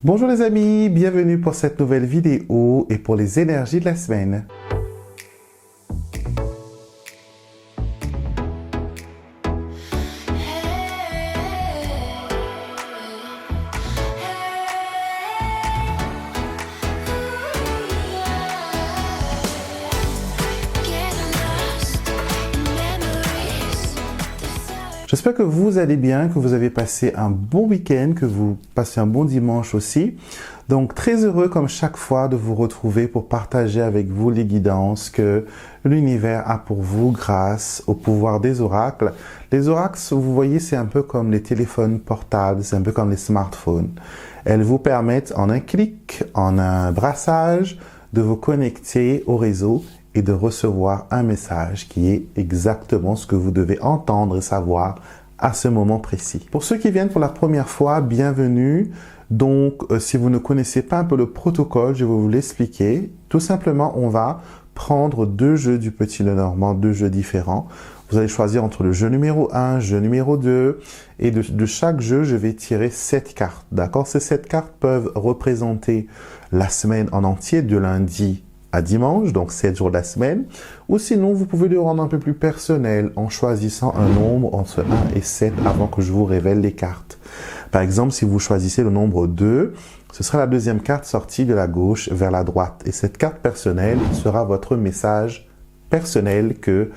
Bonjour les amis, bienvenue pour cette nouvelle vidéo et pour les énergies de la semaine. J'espère que vous allez bien, que vous avez passé un bon week-end, que vous passez un bon dimanche aussi. Donc très heureux comme chaque fois de vous retrouver pour partager avec vous les guidances que l'univers a pour vous grâce au pouvoir des oracles. Les oracles, vous voyez, c'est un peu comme les téléphones portables, c'est un peu comme les smartphones. Elles vous permettent en un clic, en un brassage, de vous connecter au réseau et de recevoir un message qui est exactement ce que vous devez entendre et savoir à ce moment précis. Pour ceux qui viennent pour la première fois, bienvenue. Donc, si vous ne connaissez pas un peu le protocole, je vais vous l'expliquer. Tout simplement, on va prendre deux jeux du Petit Lenormand, deux jeux différents. Vous allez choisir entre le jeu numéro 1, jeu numéro 2, et de chaque jeu, je vais tirer 7 cartes. D'accord? Ces 7 cartes peuvent représenter la semaine en entier, de lundi à dimanche, donc 7 jours de la semaine. Ou sinon, vous pouvez le rendre un peu plus personnel en choisissant un nombre entre 1 et 7 avant que je vous révèle les cartes. Par exemple, si vous choisissez le nombre 2, ce sera la deuxième carte sortie de la gauche vers la droite. Et cette carte personnelle sera votre message personnel que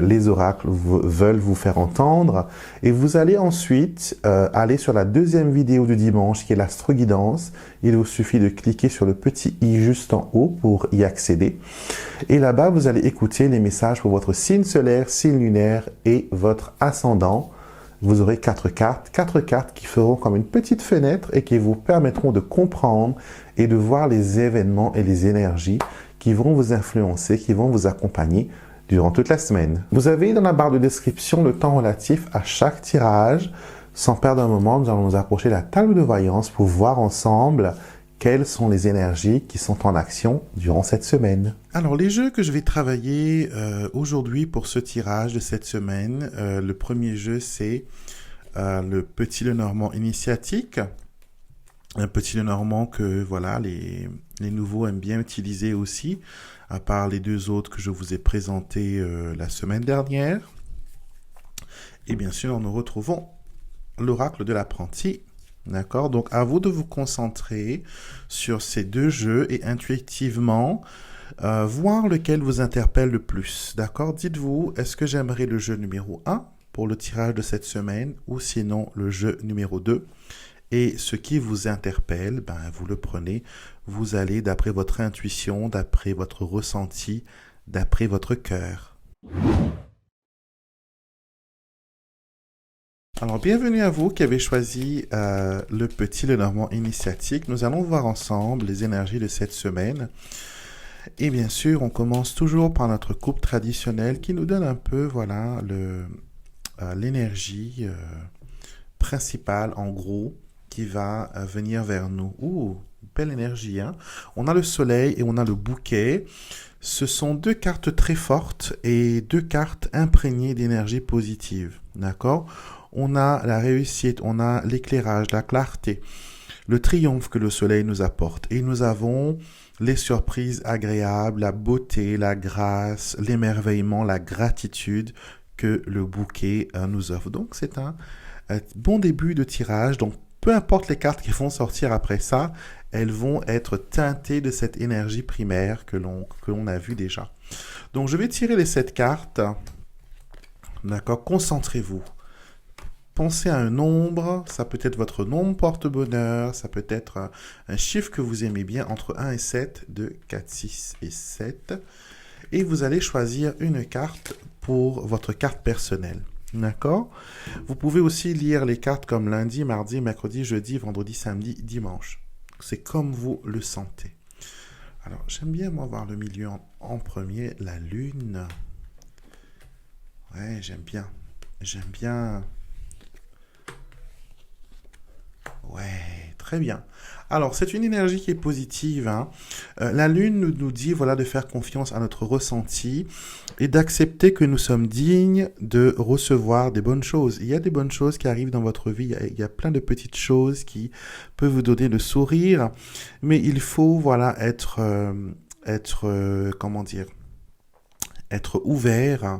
les oracles veulent vous faire entendre. Et vous allez ensuite aller sur la deuxième vidéo du dimanche qui est l'astroguidance. Il vous suffit de cliquer sur le petit i juste en haut pour y accéder. Et là-bas, vous allez écouter les messages pour votre signe solaire, signe lunaire et votre ascendant. Vous aurez 4 cartes qui feront comme une petite fenêtre et qui vous permettront de comprendre et de voir les événements et les énergies qui vont vous influencer, qui vont vous accompagner durant toute la semaine. Vous avez dans la barre de description le temps relatif à chaque tirage. Sans perdre un moment, nous allons nous approcher de la table de voyance pour voir ensemble quelles sont les énergies qui sont en action durant cette semaine. Alors, les jeux que je vais travailler aujourd'hui pour ce tirage de cette semaine, le premier jeu, c'est le Petit Lenormand initiatique. Un Petit Lenormand que voilà, les nouveaux aiment bien utiliser aussi, à part les deux autres que je vous ai présentés la semaine dernière. Et bien sûr, nous retrouvons l'oracle de l'apprenti. D'accord? Donc, à vous de vous concentrer sur ces deux jeux et intuitivement voir lequel vous interpelle le plus. D'accord? Dites-vous, est-ce que j'aimerais le jeu numéro 1 pour le tirage de cette semaine ou sinon le jeu numéro 2? Et ce qui vous interpelle, ben, vous le prenez, vous allez d'après votre intuition, d'après votre ressenti, d'après votre cœur. Alors, bienvenue à vous qui avez choisi le Petit Lenormand initiatique. Nous allons voir ensemble les énergies de cette semaine. Et bien sûr, on commence toujours par notre coupe traditionnelle qui nous donne un peu, voilà, l'énergie principale, en gros, qui va venir vers nous. Ouh, belle énergie, hein? On a le soleil et on a le bouquet. Ce sont deux cartes très fortes et deux cartes imprégnées d'énergie positive, d'accord? On a la réussite, on a l'éclairage, la clarté, le triomphe que le soleil nous apporte. Et nous avons les surprises agréables, la beauté, la grâce, l'émerveillement, la gratitude que le bouquet nous offre. Donc, c'est un bon début de tirage. Donc, peu importe les cartes qui vont sortir après ça, elles vont être teintées de cette énergie primaire que l'on a vue déjà. Donc, je vais tirer les 7 cartes. D'accord? Concentrez-vous. Pensez à un nombre. Ça peut être votre nombre porte-bonheur. Ça peut être un chiffre que vous aimez bien entre 1 et 7, 2, 4, 6 et 7. Et vous allez choisir une carte pour votre carte personnelle. D'accord? Vous pouvez aussi lire les cartes comme lundi, mardi, mercredi, jeudi, vendredi, samedi, dimanche. C'est comme vous le sentez. Alors, j'aime bien, moi, voir le milieu en premier, la lune. Ouais, j'aime bien. J'aime bien. Ouais, Très bien. Alors, c'est une énergie qui est positive, hein. La Lune nous dit, voilà, de faire confiance à notre ressenti et d'accepter que nous sommes dignes de recevoir des bonnes choses. Il y a des bonnes choses qui arrivent dans votre vie. Il y a plein de petites choses qui peuvent vous donner le sourire, mais il faut, voilà, comment dire, être ouvert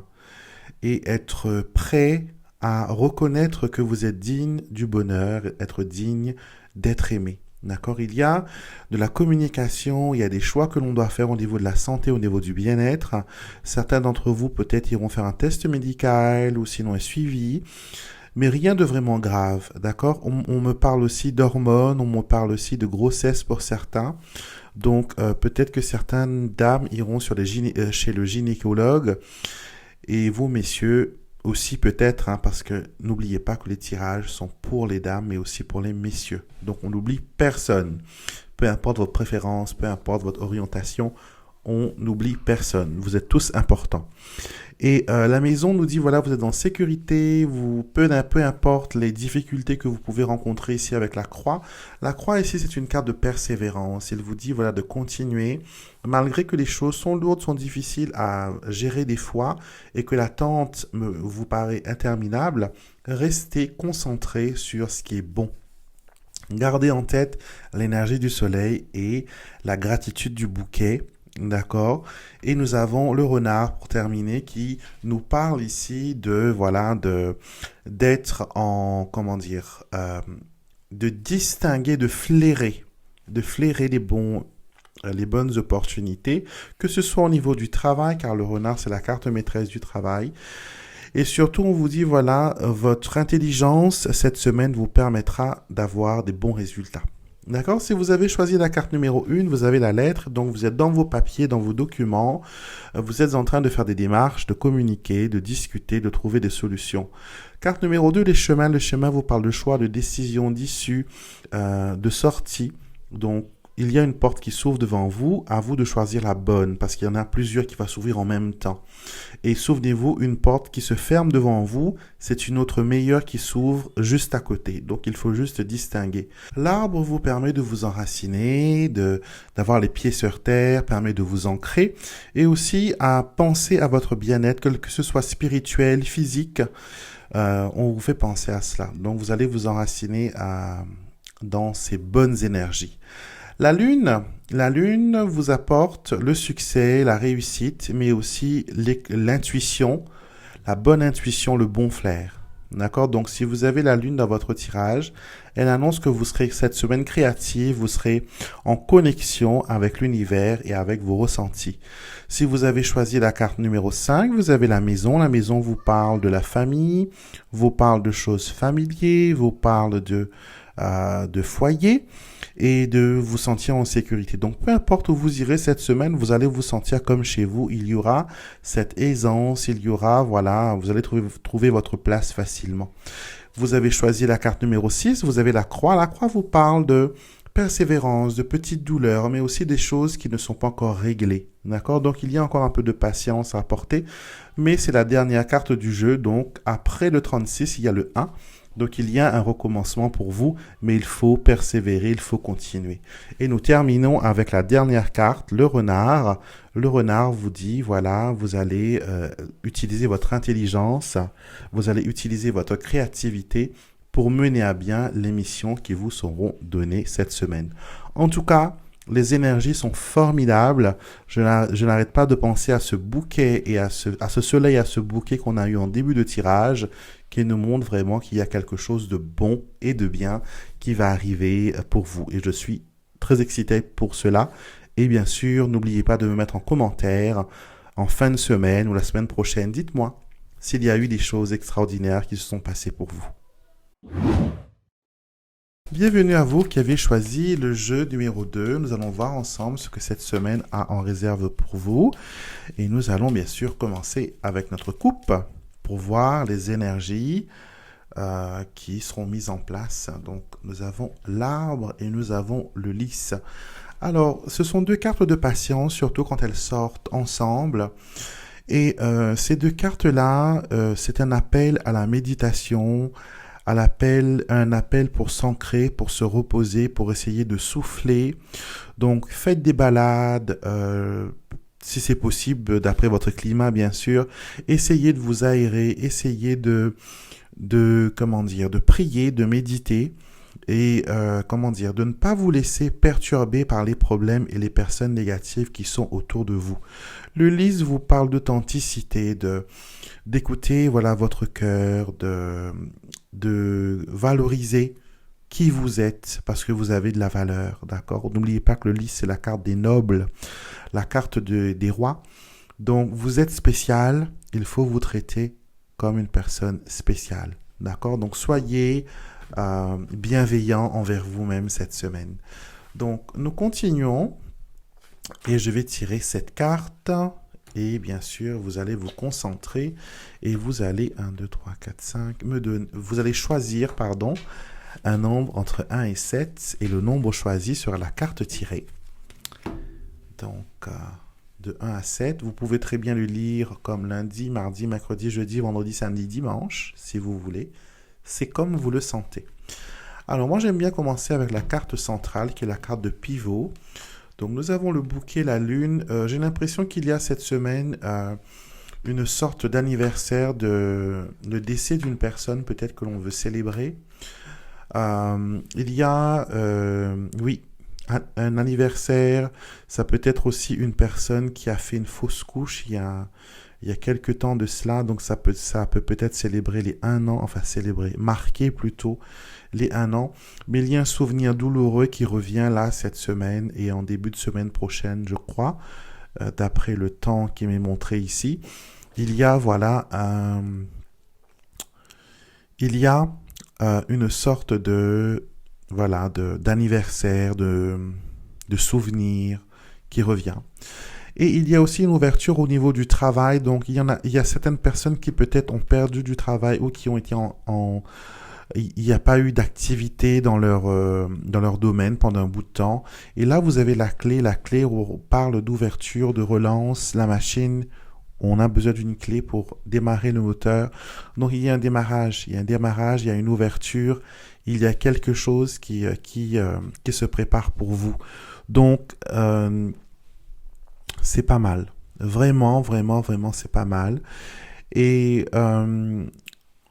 et être prêt à reconnaître que vous êtes digne du bonheur, être digne d'être aimé. D'accord? Il y a de la communication, il y a des choix que l'on doit faire au niveau de la santé, au niveau du bien-être. Certains d'entre vous peut-être iront faire un test médical ou sinon un suivi, mais rien de vraiment grave. D'accord? On me parle aussi d'hormones, on me parle aussi de grossesse pour certains. Donc peut-être que certaines dames iront chez le gynécologue et vous, messieurs, aussi peut-être, hein, parce que n'oubliez pas que les tirages sont pour les dames, mais aussi pour les messieurs. Donc on n'oublie personne. Peu importe votre préférence, peu importe votre orientation, on n'oublie personne. Vous êtes tous importants. Et la maison nous dit, voilà, vous êtes en sécurité, peu importe les difficultés que vous pouvez rencontrer ici avec la croix. La croix ici, c'est une carte de persévérance. Il vous dit, voilà, de continuer, malgré que les choses sont lourdes, sont difficiles à gérer des fois, et que l'attente vous paraît interminable, restez concentré sur ce qui est bon. Gardez en tête l'énergie du soleil et la gratitude du bouquet. D'accord. Et nous avons le renard pour terminer qui nous parle ici d'être en, de distinguer, de flairer les bonnes opportunités, que ce soit au niveau du travail, car le renard c'est la carte maîtresse du travail. Et surtout, on vous dit, voilà, votre intelligence cette semaine vous permettra d'avoir des bons résultats. D'accord? Si vous avez choisi la carte numéro 1, vous avez la lettre, donc vous êtes dans vos papiers, dans vos documents, vous êtes en train de faire des démarches, de communiquer, de discuter, de trouver des solutions. Carte numéro 2, les chemins. Le chemin vous parle de choix, de décision, d'issue, de sortie. Donc, il y a une porte qui s'ouvre devant vous, à vous de choisir la bonne, parce qu'il y en a plusieurs qui vont s'ouvrir en même temps. Et souvenez-vous, une porte qui se ferme devant vous, c'est une autre meilleure qui s'ouvre juste à côté. Donc, il faut juste distinguer. L'arbre vous permet de vous enraciner, d'avoir les pieds sur terre, permet de vous ancrer, et aussi à penser à votre bien-être, que ce soit spirituel, physique, on vous fait penser à cela. Donc, vous allez vous enraciner dans ces bonnes énergies. La lune vous apporte le succès, la réussite, mais aussi l'intuition, la bonne intuition, le bon flair. D'accord? Donc, si vous avez la lune dans votre tirage, elle annonce que vous serez cette semaine créative, vous serez en connexion avec l'univers et avec vos ressentis. Si vous avez choisi la carte numéro 5, vous avez la maison. La maison vous parle de la famille, vous parle de choses familières, vous parle de foyer et de vous sentir en sécurité. Donc, peu importe où vous irez cette semaine, vous allez vous sentir comme chez vous. Il y aura cette aisance, il y aura, voilà, vous allez trouver votre place facilement. Vous avez choisi la carte numéro 6, vous avez la croix. La croix vous parle de persévérance, de petites douleurs, mais aussi des choses qui ne sont pas encore réglées. D'accord? Donc, il y a encore un peu de patience à apporter, mais c'est la dernière carte du jeu. Donc, après le 36, il y a le 1. Donc, il y a un recommencement pour vous, mais il faut persévérer, il faut continuer. Et nous terminons avec la dernière carte, le renard. Le renard vous dit, voilà, vous allez utiliser votre intelligence, vous allez utiliser votre créativité pour mener à bien les missions qui vous seront données cette semaine. En tout cas, les énergies sont formidables. Je n'arrête pas de penser à ce bouquet et à ce soleil, à ce bouquet qu'on a eu en début de tirage, qui nous montre vraiment qu'il y a quelque chose de bon et de bien qui va arriver pour vous. Et je suis très excité pour cela. Et bien sûr, n'oubliez pas de me mettre en commentaire en fin de semaine ou la semaine prochaine. Dites-moi s'il y a eu des choses extraordinaires qui se sont passées pour vous. Bienvenue à vous qui avez choisi le jeu numéro 2. Nous allons voir ensemble ce que cette semaine a en réserve pour vous. Et nous allons bien sûr commencer avec notre coupe pour voir les énergies qui seront mises en place. Donc, nous avons l'arbre et nous avons le lys. Alors, ce sont deux cartes de patience, surtout quand elles sortent ensemble. Et ces deux cartes-là, c'est un appel à la méditation, un appel pour s'ancrer, pour se reposer, pour essayer de souffler. Donc faites des balades, si c'est possible, d'après votre climat bien sûr. Essayez de vous aérer, essayez de prier, de méditer et de ne pas vous laisser perturber par les problèmes et les personnes négatives qui sont autour de vous. Le lys vous parle d'authenticité, d'écouter voilà votre cœur, de valoriser qui vous êtes parce que vous avez de la valeur, d'accord? N'oubliez pas que le lys c'est la carte des nobles, la carte des rois. Donc vous êtes spécial, il faut vous traiter comme une personne spéciale, d'accord? Donc soyez bienveillant envers vous-même cette semaine. Donc nous continuons et je vais tirer cette carte et bien sûr vous allez vous concentrer et vous allez 1, 2, 3, 4, 5 vous allez choisir un nombre entre 1 et 7 et le nombre choisi sera la carte tirée. Donc de 1 à 7, vous pouvez très bien le lire comme lundi, mardi, mercredi, jeudi, vendredi, samedi, dimanche si vous voulez. C'est comme vous le sentez. Alors moi j'aime bien commencer avec la carte centrale qui est la carte de pivot. Donc nous avons le bouquet, la lune. J'ai l'impression qu'il y a cette semaine une sorte d'anniversaire le décès d'une personne peut-être que l'on veut célébrer. Il y a, oui, un anniversaire. Ça peut être aussi une personne qui a fait une fausse couche il y a quelques temps de cela. Donc ça peut peut-être célébrer les 1 an, marquer plutôt les 1 an. Mais il y a un souvenir douloureux qui revient là cette semaine et en début de semaine prochaine, je crois, d'après le temps qui m'est montré ici. Il y a, voilà, une sorte d'anniversaire, de souvenir qui revient. Et il y a aussi une ouverture au niveau du travail. Donc, il y a certaines personnes qui peut-être ont perdu du travail ou qui ont été il n'y a pas eu d'activité dans leur domaine pendant un bout de temps. Et là, vous avez la clé où on parle d'ouverture, de relance, la machine. On a besoin d'une clé pour démarrer le moteur. Donc, il y a un démarrage, il y a une ouverture, il y a quelque chose qui se prépare pour vous. Donc, c'est pas mal. Vraiment, vraiment, vraiment, c'est pas mal. Et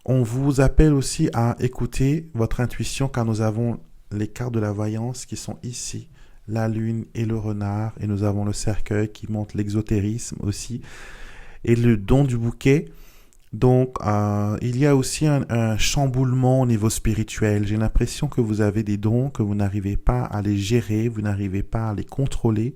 on vous appelle aussi à écouter votre intuition car nous avons les cartes de la voyance qui sont ici, la lune et le renard, et nous avons le cercueil qui montre l'exotérisme aussi, et le don du bouquet. Donc, il y a aussi un chamboulement au niveau spirituel. J'ai l'impression que vous avez des dons, que vous n'arrivez pas à les gérer, vous n'arrivez pas à les contrôler,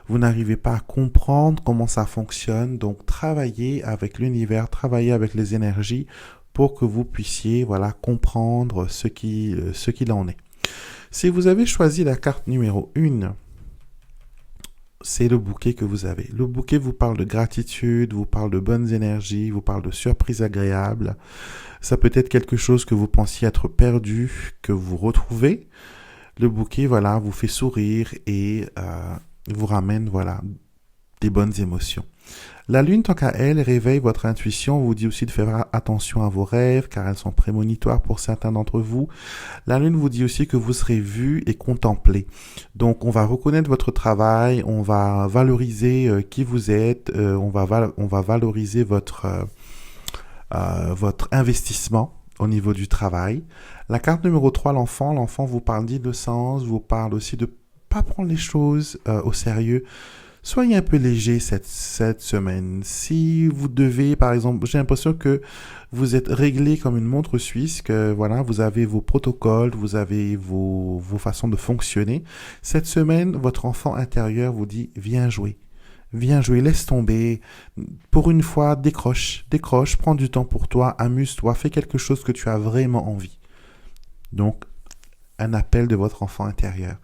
vous n'arrivez pas à comprendre comment ça fonctionne. Donc, travaillez avec l'univers, travaillez avec les énergies pour que vous puissiez, voilà, comprendre ce qu'il en est. Si vous avez choisi la carte numéro 1, c'est le bouquet que vous avez. Le bouquet vous parle de gratitude, vous parle de bonnes énergies, vous parle de surprises agréables. Ça peut être quelque chose que vous pensiez être perdu, que vous retrouvez. Le bouquet, voilà, vous fait sourire et vous ramène, voilà, des bonnes émotions. La lune, tant qu'à elle, réveille votre intuition, vous dit aussi de faire attention à vos rêves, car elles sont prémonitoires pour certains d'entre vous. La lune vous dit aussi que vous serez vu et contemplé. Donc, on va reconnaître votre travail, on va valoriser qui vous êtes, on va valoriser votre investissement au niveau du travail. La carte numéro 3, l'enfant. L'enfant vous parle d'innocence, vous parle aussi de pas prendre les choses au sérieux. Soyez un peu léger cette semaine. Si vous devez, par exemple, j'ai l'impression que vous êtes réglé comme une montre suisse, que voilà, vous avez vos protocoles, vous avez vos façons de fonctionner. Cette semaine, votre enfant intérieur vous dit, viens jouer, laisse tomber. Pour une fois, décroche, prends du temps pour toi, amuse-toi, fais quelque chose que tu as vraiment envie. Donc, un appel de votre enfant intérieur.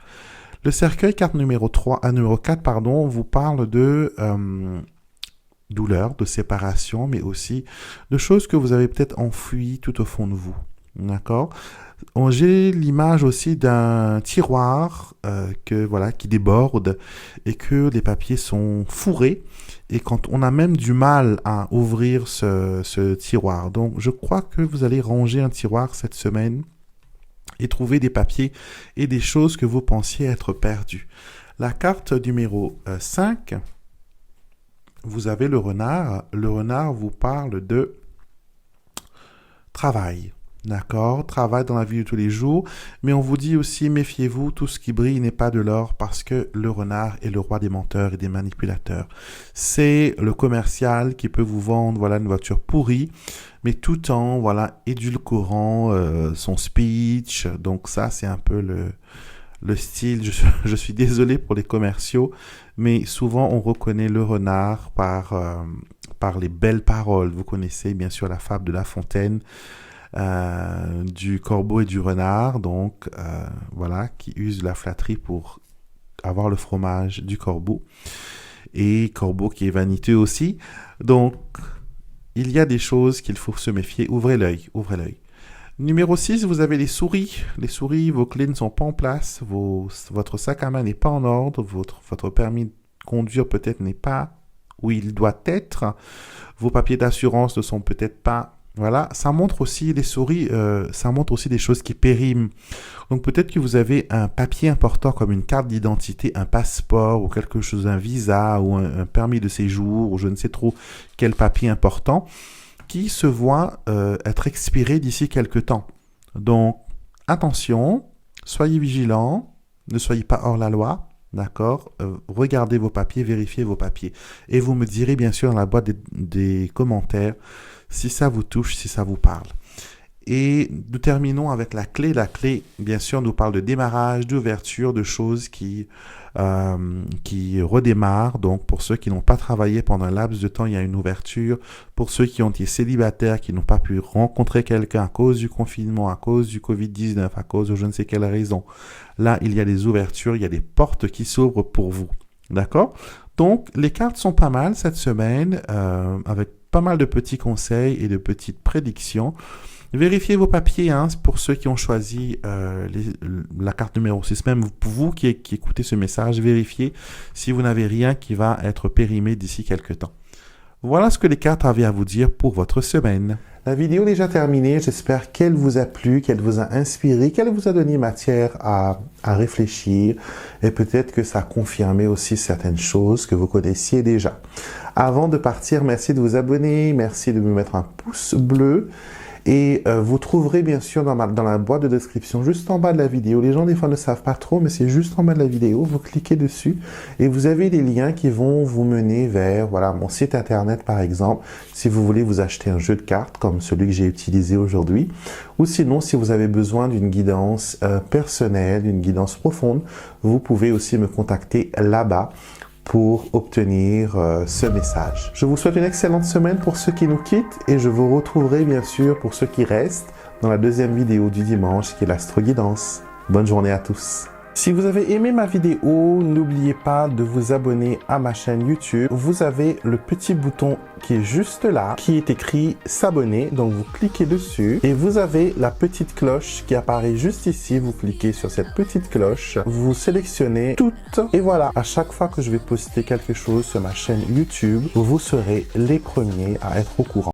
Le cercueil, carte numéro 4, vous parle de douleur, de séparation, mais aussi de choses que vous avez peut-être enfouies tout au fond de vous. D'accord? J'ai l'image aussi d'un tiroir qui déborde et que les papiers sont fourrés et quand on a même du mal à ouvrir ce tiroir. Donc je crois que vous allez ranger un tiroir cette semaine et trouver des papiers et des choses que vous pensiez être perdues. La carte numéro 5, vous avez le renard. Le renard vous parle de travail. D'accord, travail dans la vie de tous les jours, mais on vous dit aussi, méfiez-vous, tout ce qui brille n'est pas de l'or parce que le renard est le roi des menteurs et des manipulateurs. C'est le commercial qui peut vous vendre, voilà, une voiture pourrie, mais tout en, voilà, édulcorant son speech. Donc ça, c'est un peu le style. Je suis désolé pour les commerciaux, mais souvent on reconnaît le renard par les belles paroles. Vous connaissez bien sûr la fable de La Fontaine, du corbeau et du renard, donc voilà, qui use la flatterie pour avoir le fromage du corbeau, et corbeau qui est vaniteux aussi. Donc il y a des choses qu'il faut se méfier. Ouvrez l'œil, ouvrez l'œil. Numéro 6, vous avez les souris. Les souris, vos clés ne sont pas en place, votre sac à main n'est pas en ordre, votre permis de conduire peut-être n'est pas où il doit être, vos papiers d'assurance ne sont peut-être pas. Voilà, ça montre aussi, les souris, ça montre aussi des choses qui périment. Donc peut-être que vous avez un papier important comme une carte d'identité, un passeport ou quelque chose, un visa ou un permis de séjour ou je ne sais trop quel papier important qui se voit être expiré d'ici quelques temps. Donc attention, soyez vigilants, ne soyez pas hors la loi. D'accord, regardez vos papiers, vérifiez vos papiers. Et vous me direz bien sûr dans la boîte des commentaires si ça vous touche, si ça vous parle. Et nous terminons avec la clé. La clé, bien sûr, nous parle de démarrage, d'ouverture, de choses qui redémarrent. Donc, pour ceux qui n'ont pas travaillé pendant un laps de temps, il y a une ouverture. Pour ceux qui ont été célibataires, qui n'ont pas pu rencontrer quelqu'un à cause du confinement, à cause du Covid-19, à cause de je ne sais quelle raison, là, il y a des ouvertures, il y a des portes qui s'ouvrent pour vous. D'accord? Donc, les cartes sont pas mal cette semaine, avec pas mal de petits conseils et de petites prédictions. Vérifiez vos papiers, hein, pour ceux qui ont choisi la carte numéro 6. Même vous qui écoutez ce message, vérifiez si vous n'avez rien qui va être périmé d'ici quelques temps. Voilà ce que les cartes avaient à vous dire pour votre semaine. La vidéo est déjà terminée. J'espère qu'elle vous a plu, qu'elle vous a inspiré, qu'elle vous a donné matière à réfléchir et peut-être que ça a confirmé aussi certaines choses que vous connaissiez déjà. Avant de partir, merci de vous abonner, merci de me mettre un pouce bleu. Et vous trouverez bien sûr dans la boîte de description, juste en bas de la vidéo. Les gens des fois ne savent pas trop, mais c'est juste en bas de la vidéo. Vous cliquez dessus et vous avez des liens qui vont vous mener vers mon site internet par exemple, si vous voulez vous acheter un jeu de cartes comme celui que j'ai utilisé aujourd'hui. Ou sinon, si vous avez besoin d'une guidance personnelle, d'une guidance profonde, vous pouvez aussi me contacter là-bas pour obtenir ce message. Je vous souhaite une excellente semaine pour ceux qui nous quittent et je vous retrouverai bien sûr pour ceux qui restent dans la deuxième vidéo du dimanche qui est l'Astro-Guidance. Bonne journée à tous. Si vous avez aimé ma vidéo, n'oubliez pas de vous abonner à ma chaîne YouTube. Vous avez le petit bouton qui est juste là, qui est écrit s'abonner. Donc vous cliquez dessus et vous avez la petite cloche qui apparaît juste ici. Vous cliquez sur cette petite cloche, vous sélectionnez toutes et voilà. À chaque fois que je vais poster quelque chose sur ma chaîne YouTube, vous serez les premiers à être au courant.